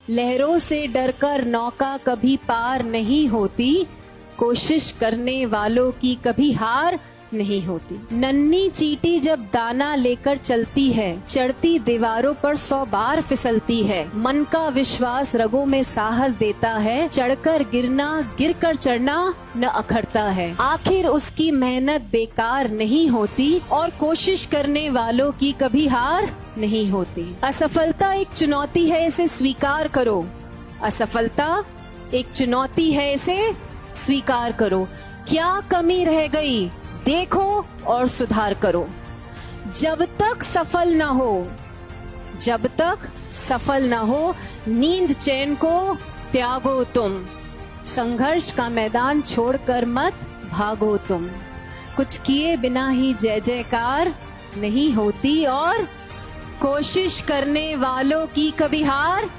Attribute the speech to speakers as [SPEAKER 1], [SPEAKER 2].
[SPEAKER 1] लहरों से डरकर नौका कभी पार नहीं होती, कोशिश करने वालों की कभी हार नहीं होती। नन्ही चींटी जब दाना लेकर चलती है, चढ़ती दीवारों पर 100 बार फिसलती है। मन का विश्वास रगों में साहस देता है, चढ़कर गिरना गिरकर चढ़ना न अखरता है। आखिर उसकी मेहनत बेकार नहीं होती और कोशिश करने वालों की कभी हार नहीं होती। असफलता एक चुनौती है, इसे स्वीकार करो। असफलता एक चुनौती है, इसे स्वीकार करो। क्या कमी रह गई देखो और सुधार करो। जब तक सफल ना हो, जब तक सफल ना हो, नींद चैन को त्यागो तुम। संघर्ष का मैदान छोड़कर मत भागो तुम। कुछ किए बिना ही जय जयकार नहीं होती और कोशिश करने वालों की कभी हार